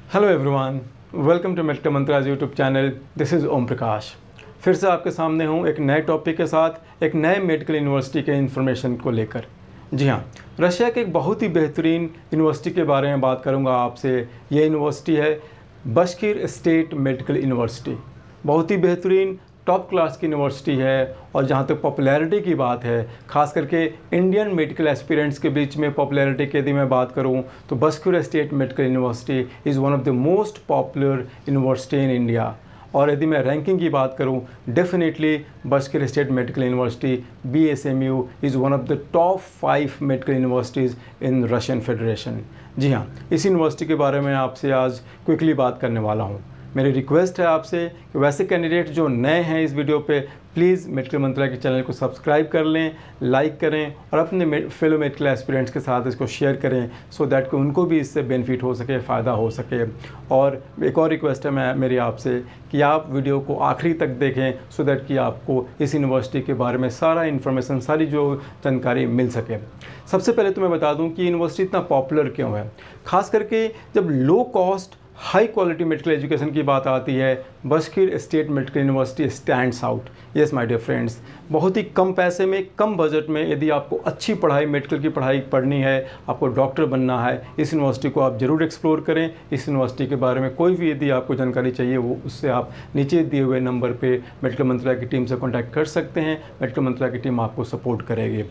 Hello everyone, welcome to medical mantras YouTube channel. This is Om Prakash. फिर से आपके सामने हूँ एक नए टॉपिक के साथ, एक नए मेडिकल यूनिवर्सिटी के इन्फॉर्मेशन को लेकर। जी हाँ, रशिया के एक बहुत ही बेहतरीन यूनिवर्सिटी के बारे में बात करूँगा आपसे। ये यूनिवर्सिटी है बशकिर स्टेट मेडिकल यूनिवर्सिटी। बहुत ही बेहतरीन टॉप क्लास की यूनिवर्सिटी है, और जहाँ तक पॉपुलैरिटी की बात है, ख़ास करके इंडियन मेडिकल एस्पिरेंट्स के बीच में पॉपुलैरिटी की यदि मैं बात करूँ तो Bashkir State Medical University is one of the most popular university in India. और यदि मैं रैंकिंग की बात करूं, definitely Bashkir State Medical University BSMU is one of the top 5 medical universities in Russian Federation. जी हाँ, इस यूनिवर्सिटी के बारे में आपसे आज क्विकली बात करने वाला हूँ। मेरी रिक्वेस्ट है आपसे कि वैसे कैंडिडेट जो नए हैं इस वीडियो पे, प्लीज़ मेडिकल मंत्रालय के चैनल को सब्सक्राइब कर लें, लाइक करें और अपने फेलो मेडिकल एस्पिरेंट्स के साथ इसको शेयर करें, सो दैट कि उनको भी इससे बेनिफिट हो सके, फ़ायदा हो सके। और एक और रिक्वेस्ट है मेरी आपसे कि आप वीडियो को आखिरी तक देखें, सो दैट कि आपको इस यूनिवर्सिटी के बारे में सारा इन्फॉर्मेशन, सारी जो जानकारी मिल सके। सबसे पहले तो मैं बता दूँ कि यूनिवर्सिटी इतना पॉपुलर क्यों है। ख़ास करके जब low cost high quality medical education की बात आती है, Bashkir State Medical University stands out. Yes my dear friends, बहुत ही कम पैसे में, कम बजट में यदि आपको अच्छी पढ़ाई, मेडिकल की पढ़ाई पढ़नी है, आपको डॉक्टर बनना है, इस यूनिवर्सिटी को आप ज़रूर एक्सप्लोर करें। इस यूनिवर्सिटी के बारे में कोई भी यदि आपको जानकारी चाहिए, वो उससे आप नीचे दिए हुए नंबर पे मेडिकल मंत्रालय की टीम से कॉन्टैक्ट कर सकते हैं। मेडिकल मंत्रालय की टीम आपको सपोर्ट करेगी।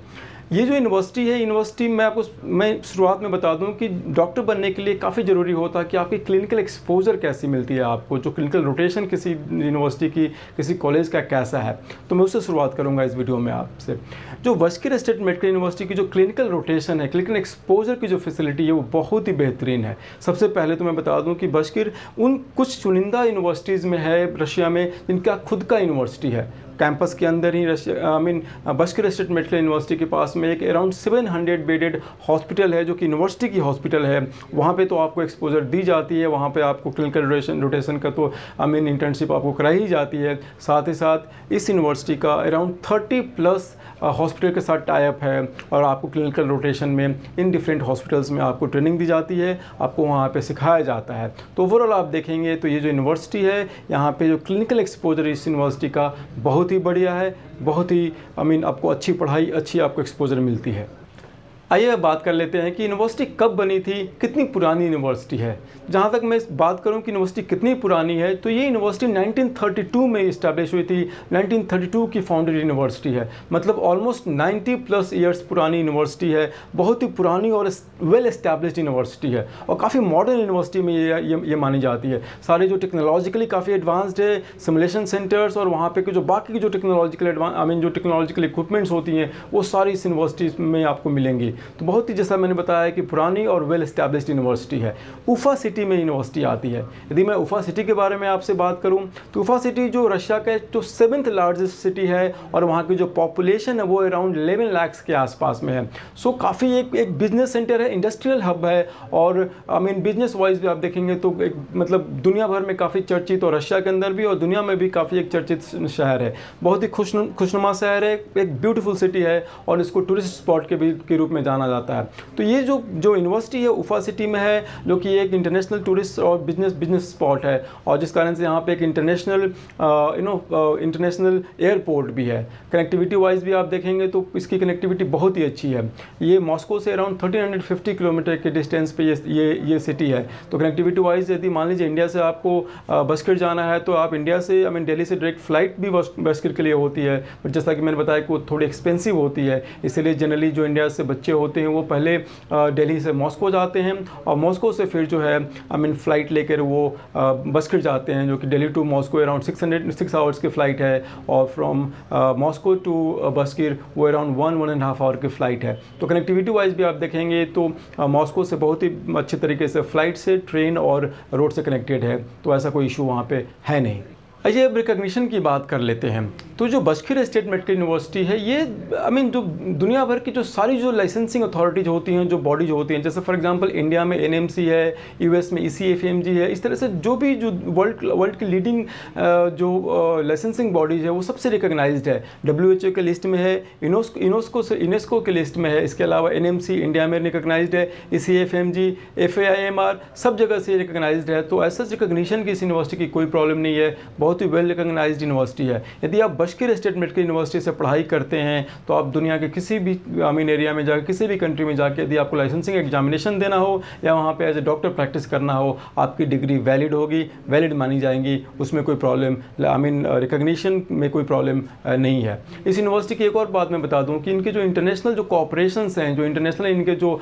ये जो यूनिवर्सिटी है, यूनिवर्सिटी मैं शुरुआत में बता दूं कि डॉक्टर बनने के लिए काफ़ी ज़रूरी होता है कि आपकी क्लिनिकल एक्सपोजर कैसी मिलती है, आपको जो क्लिनिकल रोटेशन किसी यूनिवर्सिटी की, किसी कॉलेज का कैसा है। तो मैं उससे शुरुआत करूंगा इस वीडियो में आपसे। जो बशकिर स्टेट मेडिकल यूनिवर्सिटी की जो क्लिनिकल रोटेशन है, क्लिनिकल एक्सपोजर की जो फैसिलिटी है, वो बहुत ही बेहतरीन है। सबसे पहले तो मैं बता दूँ कि बशकिर उन कुछ चुनिंदा यूनिवर्सिटीज़ में है रशिया में जिनका खुद का यूनिवर्सिटी है। कैंपस के अंदर ही बशकिर स्टेट मेडिकल यूनिवर्सिटी के पास में एक अराउंड 700 बेडेड हॉस्पिटल है, जो कि यूनिवर्सिटी की हॉस्पिटल है। वहाँ पे तो आपको एक्सपोजर दी जाती है, वहाँ पे आपको क्लिनिकल रोटेशन का तो इंटर्नशिप आपको कराई ही जाती है। साथ ही साथ इस यूनिवर्सिटी का अराउंड 30+ हॉस्पिटल के साथ टाइप है, और आपको क्लिनिकल रोटेशन में इन डिफरेंट हॉस्पिटल्स में आपको ट्रेनिंग दी जाती है, आपको वहाँ पे सिखाया जाता है। तो ओवरऑल आप देखेंगे तो ये जो यूनिवर्सिटी है, यहाँ पे जो क्लिनिकल एक्सपोजर इस यूनिवर्सिटी का बहुत ही बढ़िया है। बहुत ही आपको अच्छी पढ़ाई, अच्छी आपको एक्सपोजर मिलती है। आइए अब बात कर लेते हैं कि यूनिवर्सिटी कब बनी थी, कितनी पुरानी यूनिवर्सिटी है। जहाँ तक मैं बात करूँ कि यूनिवर्सिटी कितनी पुरानी है, तो ये यूनिवर्सिटी 1932 में इस्टेब्लिश हुई थी। 1932 की फाउंडेड यूनिवर्सिटी है, मतलब ऑलमोस्ट 90+ ईयर्स पुरानी यूनिवर्सिटी है। बहुत ही पुरानी और वेल एस्टैब्लिश्ड यूनिवर्सिटी है, और काफ़ी मॉडर्न यूनिवर्सिटी में ये मानी जाती है। सारे जो टेक्नोलॉजिकली काफ़ी एडवांस्ड है, सिमुलेशन सेंटर्स और वहाँ पे जो बाकी की जो टेक्नोलॉजिकल इक्विपमेंट्स होती हैं, वो सारी इस यूनिवर्सिटी में आपको मिलेंगी। तो बहुत ही, जैसा मैंने बताया, कि पुरानी और वेल एस्टैब्लिश्ड यूनिवर्सिटी है। उफा सिटी में यूनिवर्सिटी आती है। यदि मैं उफा सिटी के बारे में आपसे बात करूं, तो उफा सिटी जो रशिया का जो 7th लार्जेस्ट सिटी है, और वहाँ की जो पॉपुलेशन है वो अराउंड 11 लाख के आसपास में है। सो काफ़ी एक बिजनेस सेंटर है, इंडस्ट्रियल हब है, और बिजनेस वाइज भी आप देखेंगे तो एक दुनिया भर में काफ़ी चर्चित, और रशिया के अंदर भी और दुनिया में भी काफ़ी एक चर्चित शहर है। बहुत ही खुशनुमा शहर है, एक ब्यूटीफुल सिटी है, और इसको टूरिस्ट स्पॉट के रूप में जाना जाता है। तो ये जो यूनिवर्सिटी है उफा सिटी में है, जो कि एक इंटरनेशनल टूरिस्ट और बिजनेस स्पॉट है, और जिस कारण से यहाँ पे एक इंटरनेशनल एयरपोर्ट भी है। कनेक्टिविटी वाइज भी आप देखेंगे तो इसकी कनेक्टिविटी बहुत ही अच्छी है। ये मॉस्को से अराउंड 1350 किलोमीटर के डिस्टेंस पे ये सिटी है। तो कनेक्टिविटी वाइज यदि मान लीजिए इंडिया से आपको बशकिर जाना है, तो आप इंडिया से दिल्ली से डायरेक्ट फ़्लाइट भी बशकिर के लिए होती है, बट जैसा कि मैंने बताया कि वो थोड़ी एक्सपेंसिव होती है। इसलिए जनरली जो इंडिया से बच्चे होते हैं वो पहले दिल्ली से मॉस्को जाते हैं, और मॉस्को से फिर जो है फ़्लाइट लेकर वो बशकिर जाते हैं, जो कि Delhi to Moscow around 6 hours की फ़्लाइट है, और फ्रॉम मॉस्को टू बशकिर वो अराउंड 1.5 आवर की फ़्लाइट है। तो कनेक्टिविटी वाइज भी आप देखेंगे तो मॉस्को से बहुत ही अच्छे तरीके से फ़्लाइट से, ट्रेन और रोड से कनेक्टेड है, तो ऐसा कोई इशू वहाँ पे है नहीं। आइए अब रिकॉग्निशन की बात कर लेते हैं। तो जो बशकीर स्टेट मेडिकल यूनिवर्सिटी है ये जो दुनिया भर की जो सारी जो लाइसेंसिंग अथॉरिटीज होती हैं, जो बॉडी जो होती हैं, जैसे फॉर एग्जांपल इंडिया में एनएमसी है, यूएस में ECFMG है, इस तरह से जो भी जो वर्ल्ड की लीडिंग जो लाइसेंसिंग बॉडीज है वो सबसे रिकॉग्नाइज्ड है। WHO के लिस्ट में है, यूनेस्को के लिस्ट में है, इसके अलावा एनएमसी इंडिया में रिकॉग्नाइज्ड है, ECFMG, FAIMR सब जगह से रिकॉग्नाइज्ड है। तो ऐसा रिकॉग्निशन की इस यूनिवर्सिटी की कोई प्रॉब्लम नहीं है, बहुत ही वेल रिकॉग्नाइज्ड यूनिवर्सिटी है। यदि आप बशकीर स्टेट मेडिकल यूनिवर्सिटी से पढ़ाई करते हैं तो आप दुनिया के किसी भी एरिया में जाकर, किसी भी कंट्री में जाकर यदि आपको लाइसेंसिंग एग्जामिनेशन देना हो या वहाँ पे एज ए डॉक्टर प्रैक्टिस करना हो, आपकी डिग्री वैलिड होगी, वैलिड मानी जाएंगी, उसमें कोई प्रॉब्लम रिकॉग्निशन में कोई प्रॉब्लम नहीं है। इस यूनिवर्सिटी की एक और बात मैं बता दूँ कि इनके जो इंटरनेशनल जो कॉपरेशंस हैं, जो इंटरनेशनल इनके जो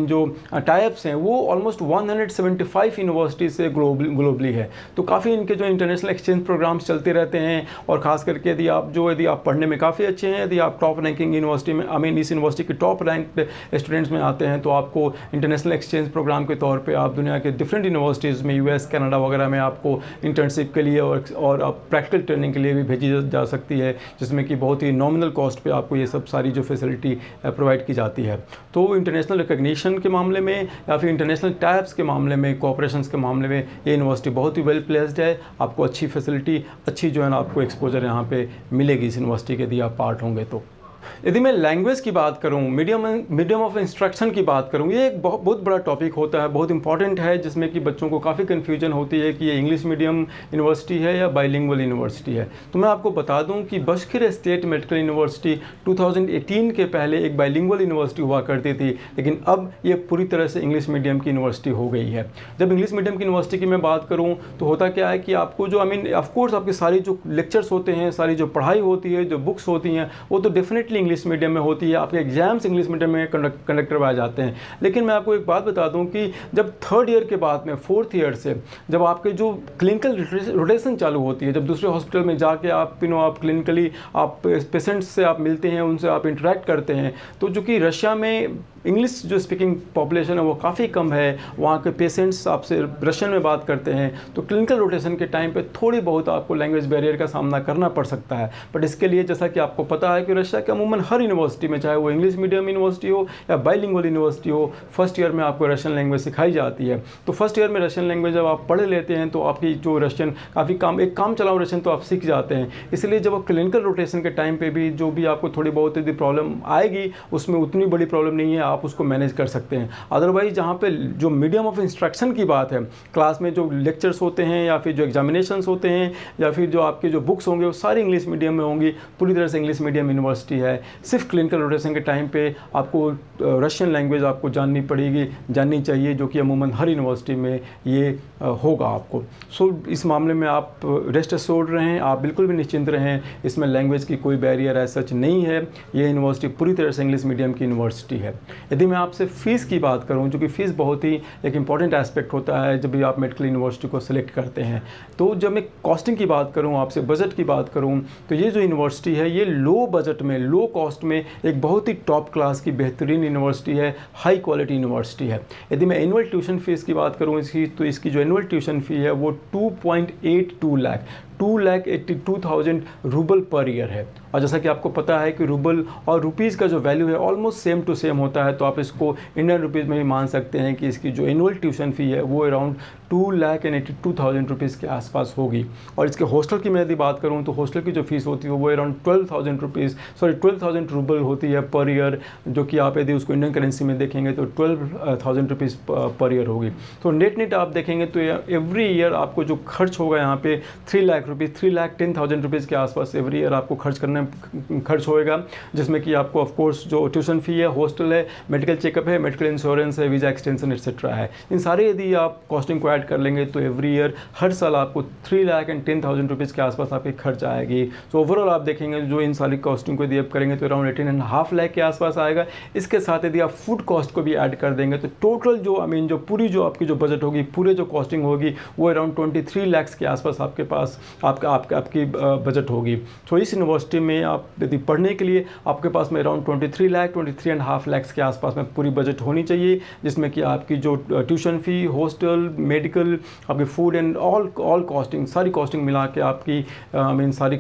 जो टाइप्स हैं वो ऑलमोस्ट 175 यूनिवर्सिटी से ग्लोबली है। तो काफ़ी इनके जो इंटरनेशनल एक्सचेंज प्रोग्राम्स चलते रहते हैं, और ख़ास करके यदि आप पढ़ने में काफ़ी अच्छे हैं, यदि आप टॉप रैंकिंग यूनिवर्सिटी में इस यूनिवर्सिटी के टॉप रैंक्ड स्टूडेंट्स में आते हैं तो आपको इंटरनेशनल एक्सचेंज प्रोग्राम के तौर पे आप दुनिया के डिफरेंट यूनिवर्सिटीज़ में, US कनाडा वगैरह में आपको इंटर्नशिप के लिए और प्रैक्टिकल ट्रेनिंग के लिए भी भेजी जा सकती है, जिसमें कि बहुत ही नॉमिनल कॉस्ट पे आपको ये सब सारी जो फैसिलिटी प्रोवाइड की जाती है। तो इंटरनेशनल रिकॉग्निशन के मामले में या फिर इंटरनेशनल टाइप्स के मामले में, कोऑपरेशंस के मामले में ये यूनिवर्सिटी बहुत ही वेल प्लेस्ड है। आपको अच्छी फैसिलिटी, अच्छी जो है ना आपको एक्सपोजर यहाँ पे मिलेगी इस यूनिवर्सिटी के, यदि आप पार्ट होंगे तो। यदि मैं लैंग्वेज की बात करूं, मीडियम ऑफ इंस्ट्रक्शन की बात करूं, ये एक बहुत बड़ा टॉपिक होता है, बहुत इंपॉर्टेंट है, जिसमें कि बच्चों को काफ़ी कन्फ्यूजन होती है कि ये इंग्लिश मीडियम यूनिवर्सिटी है या बाइलिंगुअल यूनिवर्सिटी है। तो मैं आपको बता दूं कि बशकीर स्टेट मेडिकल यूनिवर्सिटी 2018 के पहले एक बाइलिंगुअल यूनिवर्सिटी हुआ करती थी, लेकिन अब ये पूरी तरह से इंग्लिश मीडियम की यूनिवर्सिटी हो गई है। जब इंग्लिश मीडियम की यूनिवर्सिटी की मैं बात करूँ तो होता क्या है कि आपको जो ऑफकोर्स आपकी सारी जो लेक्चर्स होते हैं, सारी जो पढ़ाई होती है, जो बुक्स होती हैं, वो तो डेफिनेटली इंग्लिश मीडियम में होती है, आपके एग्जाम्स इंग्लिश मीडियम में कंडक्ट करवाए जाते हैं। लेकिन मैं आपको एक बात बता दूं कि जब थर्ड ईयर के बाद में, फोर्थ ईयर से जब आपके जो क्लिनिकल रोटेशन चालू होती है, जब दूसरे हॉस्पिटल में जाके आप क्लिनिकली आप पेशेंट्स से आप मिलते हैं, उनसे आप इंटरेक्ट करते हैं, तो जो कि रशिया में इंग्लिश जो स्पीकिंग पॉपुलेशन है वो काफ़ी कम है, वहाँ के पेशेंट्स आपसे रशियन में बात करते हैं, तो क्लिनिकल रोटेशन के टाइम पे थोड़ी बहुत आपको लैंग्वेज बैरियर का सामना करना पड़ सकता है। बट इसके लिए जैसा कि आपको पता है कि रशिया के अमूमन हर यूनिवर्सिटी में, चाहे वो इंग्लिश मीडियम यूनिवर्सिटी हो या बाइलिंगुअल यूनिवर्सिटी हो, फर्स्ट ईयर में आपको रशियन लैंग्वेज सिखाई जाती है। तो फर्स्ट ईयर में रशियन लैंग्वेज जब आप पढ़ लेते हैं तो आपकी जो रशियन काफ़ी एक काम चलाओ रशियन तो आप सीख जाते हैं। इसलिए जब आप क्लिनिकल रोटेशन के टाइम पर भी जो भी आपको थोड़ी बहुत यदि प्रॉब्लम आएगी, उसमें उतनी बड़ी प्रॉब्लम नहीं है, आप उसको मैनेज कर सकते हैं। अदरवाइज जहाँ पे जो मीडियम ऑफ इंस्ट्रक्शन की बात है, क्लास में जो लेक्चर्स होते हैं या फिर जो एग्जामिनेशंस होते हैं या फिर जो आपके जो बुक्स होंगे वो सारी इंग्लिश मीडियम में होंगी, पूरी तरह से इंग्लिश मीडियम यूनिवर्सिटी है। सिर्फ क्लिनिकल रोटेशन के टाइम पे आपको रशियन लैंग्वेज आपको जाननी चाहिए, जो कि अमूमन हर यूनिवर्सिटी में ये होगा आपको। सो इस मामले में आप रेस्ट एश्योर्ड रहें, आप बिल्कुल भी निश्चिंत रहें, इसमें लैंग्वेज की कोई बैरियर है सच नहीं है। ये यूनिवर्सिटी पूरी तरह से इंग्लिश मीडियम की यूनिवर्सिटी है। यदि मैं आपसे फ़ीस की बात करूं, जो कि फ़ीस बहुत ही एक इम्पॉर्टेंट एस्पेक्ट होता है जब भी आप मेडिकल यूनिवर्सिटी को सिलेक्ट करते हैं, तो जब मैं कॉस्टिंग की बात करूं, आपसे बजट की बात करूं, तो ये जो यूनिवर्सिटी है ये लो बजट में, लो कॉस्ट में एक बहुत ही टॉप क्लास की बेहतरीन यूनिवर्सिटी है, हाई क्वालिटी यूनिवर्सिटी है। यदि मैं एनुअल ट्यूशन फ़ीस की बात करूँ तो इसकी जो एनुअल ट्यूशन फ़ी है वो 2.82 लाख 2,82,000 रूबल पर ईयर है। और जैसा कि आपको पता है कि रूबल और रुपीज़ का जो वैल्यू है ऑलमोस्ट सेम टू सेम होता है, तो आप इसको इंडियन रुपीज़ में भी मान सकते हैं कि इसकी जो एनुअल ट्यूशन फ़ी है वो अराउंड 2,82,000 रुपीज़ के आसपास होगी। और इसके हॉस्टल की मैं यदि बात करूँ तो हॉस्टल की जो फ़ीस होती है वो अराउंड 12,000 रूबल होती है पर ईयर, जो कि आप यदि उसको इंडियन करेंसी में देखेंगे तो 12,000 रुपीज़ पर ईयर होगी। तो नेट आप देखेंगे तो एवरी ईयर आपको जो खर्च होगा यहाँ पे 3,10,000 रुपीज़ के आसपास एवरी ईयर आपको खर्च होएगा, जिसमें कि आपको ऑफ कोर्स जो ट्यूशन फ़ी है, हॉस्टल है, मेडिकल चेकअप है, मेडिकल इंश्योरेंस है, वीज़ा एक्सटेंशन एक्सेट्रा है, इन सारे यदि आप कॉस्टिंग को ऐड कर लेंगे तो एवरी ईयर हर साल आपको 3,10,000 रुपीज़ के आसपास आपकी खर्च आएगी। सो ओवरऑल आप देखेंगे जो इन सारी कॉस्टिंग को यदि आप करेंगे तो अराउंड 18.5 लाख के आसपास आएगा। इसके साथ यदि आप फूड कॉस्ट को भी ऐड कर देंगे तो टोटल जो पूरी जो आपकी जो बजट होगी, पूरे जो कॉस्टिंग होगी वो अराउंड 23 लाख के आसपास आपके पास आपकी बजट होगी। तो इस यूनिवर्सिटी में आप यदि पढ़ने के लिए आपके पास में अराउंड 23.5 लाख के आसपास में पूरी बजट होनी चाहिए, जिसमें कि आपकी जो ट्यूशन फ़ी, हॉस्टल, मेडिकल, आपके फूड एंड ऑल कॉस्टिंग, सारी कॉस्टिंग मिला के आपकी सारे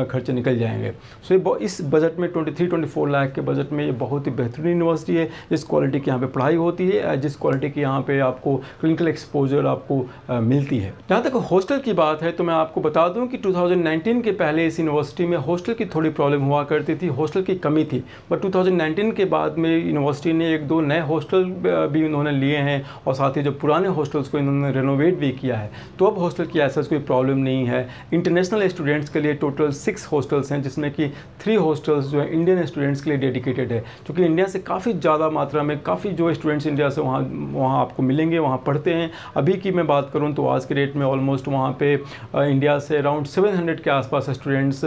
खर्चे निकल जाएंगे। सो इस बजट में 23-24 लाख के बजट में ये बहुत ही बेहतरीन यूनिवर्सिटी है, जिस क्वालिटी की यहाँ पे पढ़ाई होती है, जिस क्वालिटी की यहाँ पे आपको क्लिनिकल एक्सपोजर आपको मिलती है। जहाँ तक हॉस्टल की बात है तो मैं आपको बता दूँ कि 2019 के पहले इस यूनिवर्सिटी में हॉस्टल की थोड़ी प्रॉब्लम हुआ करती थी, हॉस्टल की कमी थी। बट 2019 के बाद में यूनिवर्सिटी ने 1-2 नए हॉस्टल भी उन्होंने लिए हैं और साथ ही जो पुराने हॉस्टल्स को इन्होंने रेनोवेट भी किया है। तो अब हॉस्टल की ऐसा कोई प्रॉब्लम नहीं है। इंटरनेशनल स्टूडेंट्स के लिए टोटल 6 हॉस्टल्स हैं, जिसमें कि 3 हॉस्टल्स जो है इंडियन स्टूडेंट्स के लिए डेडिकेटेड है, क्योंकि इंडिया से काफ़ी ज़्यादा मात्रा में काफ़ी जो स्टूडेंट्स इंडिया से वहाँ आपको मिलेंगे, वहाँ पढ़ते हैं। अभी की मैं बात करूँ तो आज के डेट में ऑलमोस्ट वहाँ पे इंडिया से अराउंड 700 के आसपास स्टूडेंट्स,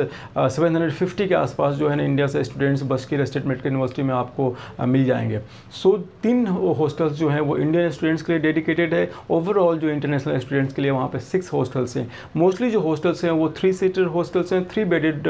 750 के आसपास जो है ना इंडिया से स्टूडेंट्स बशकीर स्टेट मेडिकल यूनिवर्सिटी में आपको मिल जाएंगे। सो 3 हॉस्टल्स जो हैं वो इंडियन स्टूडेंट्स के लिए डेडिकेटेड है। ओवरऑल जो इंटरनेशनल स्टूडेंट्स के लिए वहाँ पे 6 हॉस्टल्स हैं। मोस्टली जो हॉस्टल्स हैं वो 3 सीटर हॉस्टल्स हैं, 3 बेडेड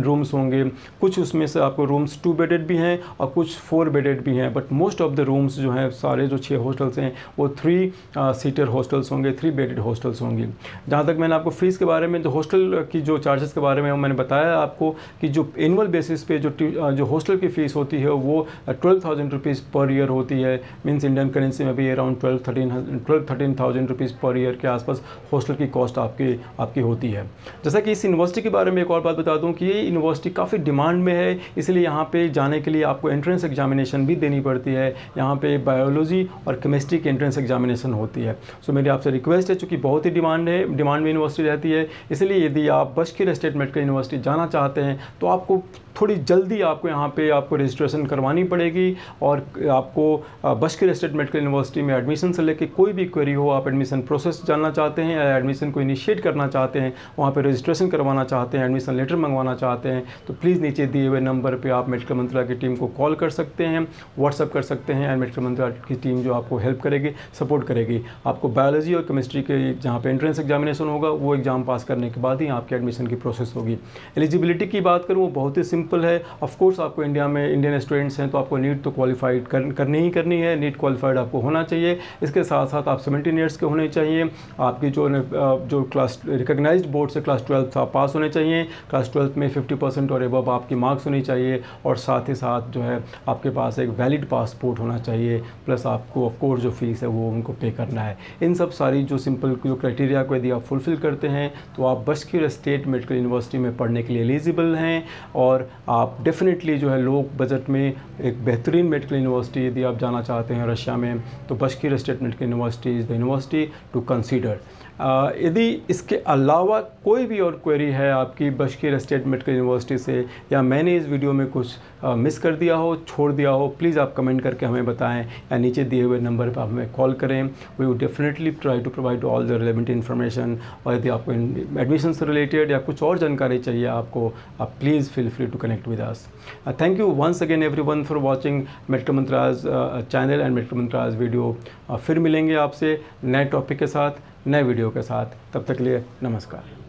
रूम्स होंगे। कुछ उसमें से आपको रूम्स 2 बेडेड भी हैं और कुछ 4 बेडेड भी हैं, but most of the rooms जो हैं सारे जो 6 हॉस्टल्स हैं वो 3 सीटर हॉस्टल्स होंगे, 3 बेडेड हॉस्टल्स होंगे। जहाँ तक मैंने आपको फीस के बारे में, जो हॉस्टल की जो चार्जेस के बारे में मैंने बताया आपको कि जो एनुअल बेसिस पे जो हॉस्टल की फ़ीस होती है वो 12,000 रुपीज़ पर ईयर होती है। मीन्स इंडियन करेंसी में भी अराउंड 12-13,000 रुपीज़ पर ईयर के आसपास हॉस्टल की कॉस्ट आपकी होती है। जैसा कि इस यूनिवर्सिटी के बारे में एक और बात बता दूं कि ये यूनिवर्सिटी काफ़ी डिमांड में है, इसलिए यहाँ पे जाने के लिए आपको एंट्रेंस एग्जामिनेशन भी देनी पड़ती है। यहाँ पे बायोलॉजी और केमिस्ट्री की एंट्रेंस एग्जामिनेशन होती है। सो मेरी आपसे रिक्वेस्ट है, चूँकि बहुत ही डिमांड में यूनिवर्सिटी रहती है, इसलिए यदि आप बशकीर स्टेट मेडिकल यूनिवर्सिटी जाना चाहते हैं तो आपको थोड़ी जल्दी यहाँ पे आपको रजिस्ट्रेशन करवानी पड़ेगी। और आपको बशकीर स्टेट मेडिकल यूनिवर्सिटी में एडमिशन से लेकर कोई भी क्वेरी हो, आप एडमिशन प्रोसेस जानना चाहते हैं या एडमिशन को इनिशिएट करना चाहते हैं, वहाँ पे रजिस्ट्रेशन करवाना चाहते हैं, एडमिशन लेटर मंगवाना चाहते हैं, तो प्लीज़ नीचे दिए हुए नंबर पे आप मेडिकल मंत्रालय की टीम को कॉल कर सकते हैं, व्हाट्सअप कर सकते हैं, एंड मेडिकल मंत्रालय की टीम जो आपको हेल्प करेगी, सपोर्ट करेगी। आपको बायोलॉजी और केमिस्ट्री के जहाँ पे एंट्रेंस एग्जामिनेशन होगा वो एग्ज़ाम पास करने के बाद ही आपके एडमिशन की प्रोसेस होगी। एलिजिबिलिटी की बात करूँ वो बहुत ही सिंपल है। ऑफकोर्स आपको इंडिया में इंडियन स्टूडेंट्स हैं तो आपको नीट तो क्वालिफाइड करनी है, नीट क्वालिफाइड आपको होना चाहिए। इसके साथ साथ आप 17 ईयर्स के होने चाहिए। आपकी जो क्लास रिकॉग्नाइज्ड बोर्ड से क्लास 12 आप पास होने चाहिए। क्लास 12 में 50% और एबव आपकी मार्क्स होनी चाहिए, और साथ ही साथ जो है आपके पास एक वैलिड पासपोर्ट होना चाहिए, प्लस आपको ऑफकोर्स जो फीस है वो उनको पे करना है। इन सब सारी जो सिंपल जो क्राइटेरिया को यदि आप फुलफ़िल करते हैं तो आप बशकीर स्टेट मेडिकल यूनिवर्सिटी में पढ़ने के लिए एलिजिबल हैं, और आप डेफिनेटली जो है लो बजट में एक बेहतरीन मेडिकल यूनिवर्सिटी यदि आप जाना चाहते हैं रशिया में, तो Bashkir State Medical University is the university to consider. यदि इसके अलावा कोई भी और क्वेरी है आपकी बशकीर स्टेट मेडिकल यूनिवर्सिटी से, या मैंने इस वीडियो में कुछ मिस कर दिया हो, छोड़ दिया हो, प्लीज़ आप कमेंट करके हमें बताएं, या नीचे दिए हुए नंबर पर आप हमें कॉल करें। We would definitely try to provide all the relevant information. और यदि आपको एडमिशन से रिलेटेड या कुछ और जानकारी चाहिए आपको, आप please feel free to connect with us. Thank you once again everyone for watching medical mantras channel and medical mantras video. फिर मिलेंगे आपसे नए टॉपिक के साथ, नए वीडियो के साथ। तब तक के लिए नमस्कार।